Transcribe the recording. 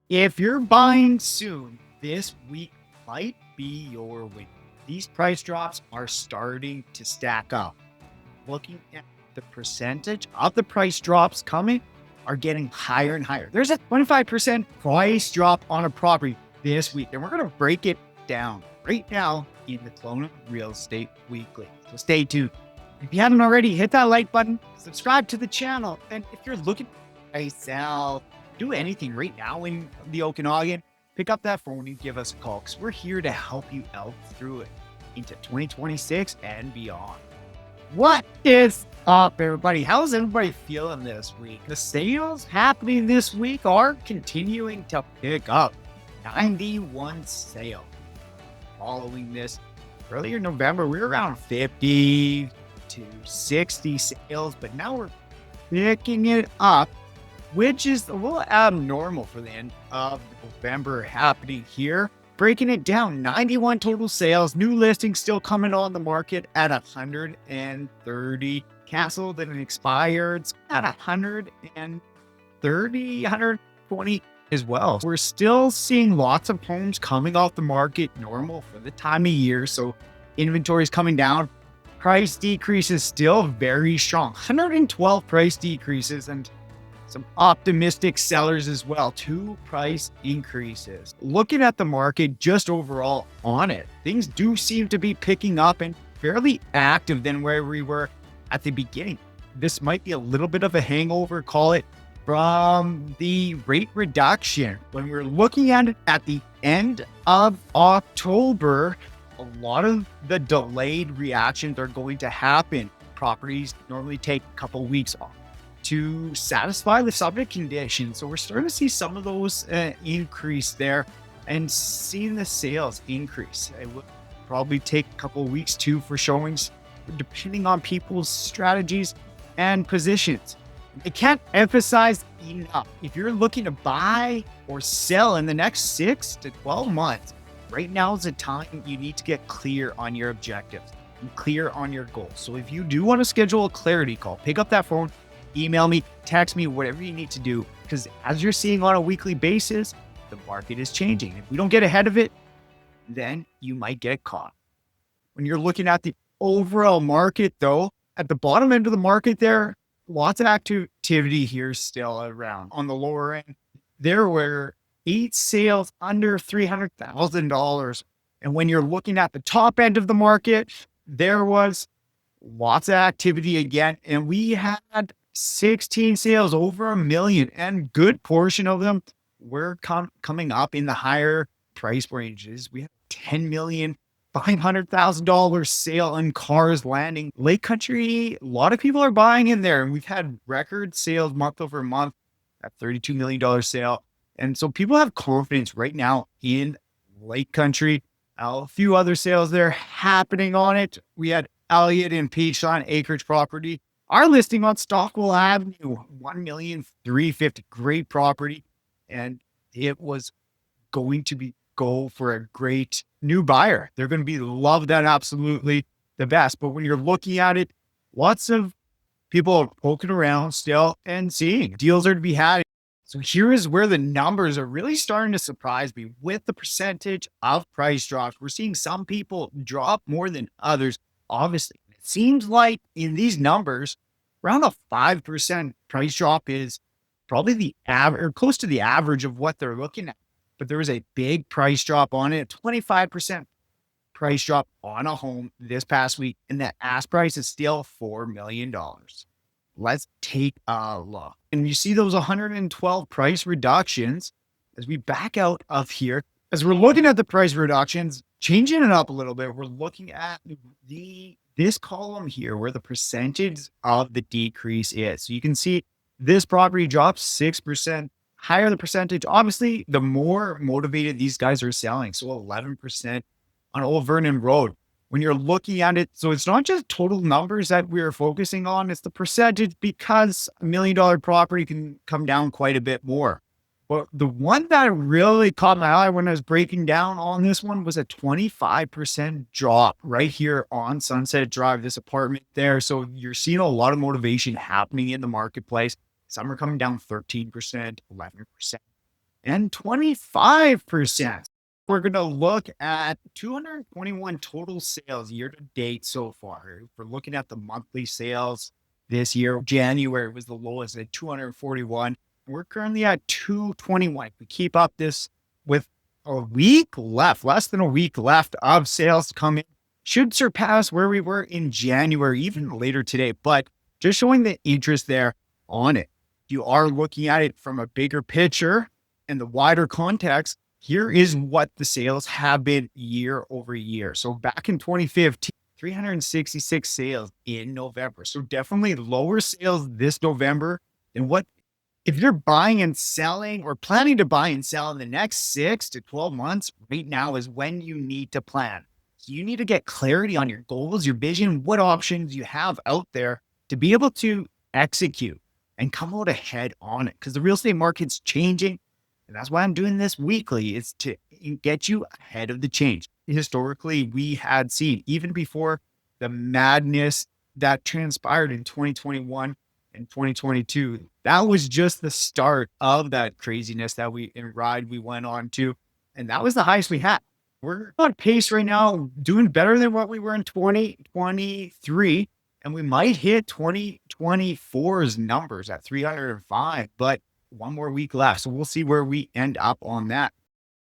If you're buying soon, this week might be your week. These price drops are starting to stack up. Looking at the percentage of the price drops coming are getting higher and higher. There's a 25% price drop on a property this week, and we're going to break it down right now in the Kelowna Real Estate Weekly. So stay tuned. If you haven't already, hit that like button, subscribe to the channel, and if you're looking to sell, do anything right now in the Okanagan, pick up that phone and give us a call because we're here to help you out through it into 2026 and beyond. What is up, everybody? How's everybody feeling this week? The sales happening this week are continuing to pick up. 91 sales. Following this, earlier in November, we were around 50 to 60 sales, but now we're picking it up, which is a little abnormal for the end of November happening here. Breaking it down, 91 total sales, new listings still coming on the market at 130, canceled and expired at 130, 120 as well. We're still seeing lots of homes coming off the market, normal for the time of year, so inventory is coming down. Price decreases still very strong, 112 price decreases, and some optimistic sellers as well. 2 price increases. Looking at the market just overall on it, things do seem to be picking up and fairly active than where we were at the beginning. This might be a little bit of a hangover, call it, from the rate reduction. When we're looking at it at the end of October, a lot of the delayed reactions are going to happen. Properties normally take a couple weeks off to satisfy the subject conditions. So we're starting to see some of those increase there and seeing the sales increase. It would probably take a couple of weeks too for showings, depending on people's strategies and positions. I can't emphasize enough. If you're looking to buy or sell in the next 6 to 12 months, right now is the time you need to get clear on your objectives and clear on your goals. So if you do want to schedule a clarity call, pick up that phone, email me, text me, whatever you need to do, because as you're seeing on a weekly basis, the market is changing. If we don't get ahead of it, then you might get caught. When you're looking at the overall market, though, at the bottom end of the market there, lots of activity here still around. On the lower end, there were 8 sales under $300,000. And when you're looking at the top end of the market, there was lots of activity again. And we had 16 sales over $1 million, and good portion of them were coming up in the higher price ranges. We had $10,500,000 sale on cars landing. Lake Country, a lot of people are buying in there, and we've had record sales month over month at $32 million sale. And so people have confidence right now in Lake Country. A few other sales there happening on it. We had Elliott and Peachline acreage property. Our listing on Stockwell Avenue, $1,350,000, great property. And it was going to go for a great new buyer. They're going to be love that absolutely the best. But when you're looking at it, lots of people are poking around still and seeing deals are to be had. So here is where the numbers are really starting to surprise me with the percentage of price drops. We're seeing some people drop more than others, obviously. It seems like in these numbers, around a 5% price drop is probably the average or close to the average of what they're looking at. But there was a big price drop on it, a 25% price drop on a home this past week, and the ask price is still $4 million. Let's take a look. And you see those 112 price reductions as we back out of here. As we're looking at the price reductions, changing it up a little bit, we're looking at this column here where the percentage of the decrease is. So you can see this property drops 6%. Higher the percentage, obviously, the more motivated these guys are selling. So 11% on Old Vernon Road. When you're looking at it, so it's not just total numbers that we're focusing on, it's the percentage, because $1 million property can come down quite a bit more. But the one that really caught my eye when I was breaking down on this one was a 25% drop right here on Sunset Drive, this apartment there. So you're seeing a lot of motivation happening in the marketplace. Some are coming down 13%, 11%. and 25%. We're going to look at 221 total sales year to date so far. If we're looking at the monthly sales this year, January was the lowest at 241. We're currently at 221. If we keep up this with a week left, less than a week left of sales coming, should surpass where we were in January, even later today. But just showing the interest there on it. You are looking at it from a bigger picture and the wider context. Here is what the sales have been year over year. So back in 2015, 366 sales in November. So definitely lower sales this November than what if you're buying and selling or planning to buy and sell in the next 6 to 12 months, right now is when you need to plan. So you need to get clarity on your goals, your vision, what options you have out there to be able to execute and come out ahead on it. Because the real estate market's changing. And that's why I'm doing this weekly, is to get you ahead of the change. Historically, we had seen, even before the madness that transpired in 2021 and 2022, that was just the start of that craziness that we went on to. And that was the highest we had. We're on pace right now, doing better than what we were in 2023. And we might hit 2024's numbers at 305, but one more week left. So we'll see where we end up on that.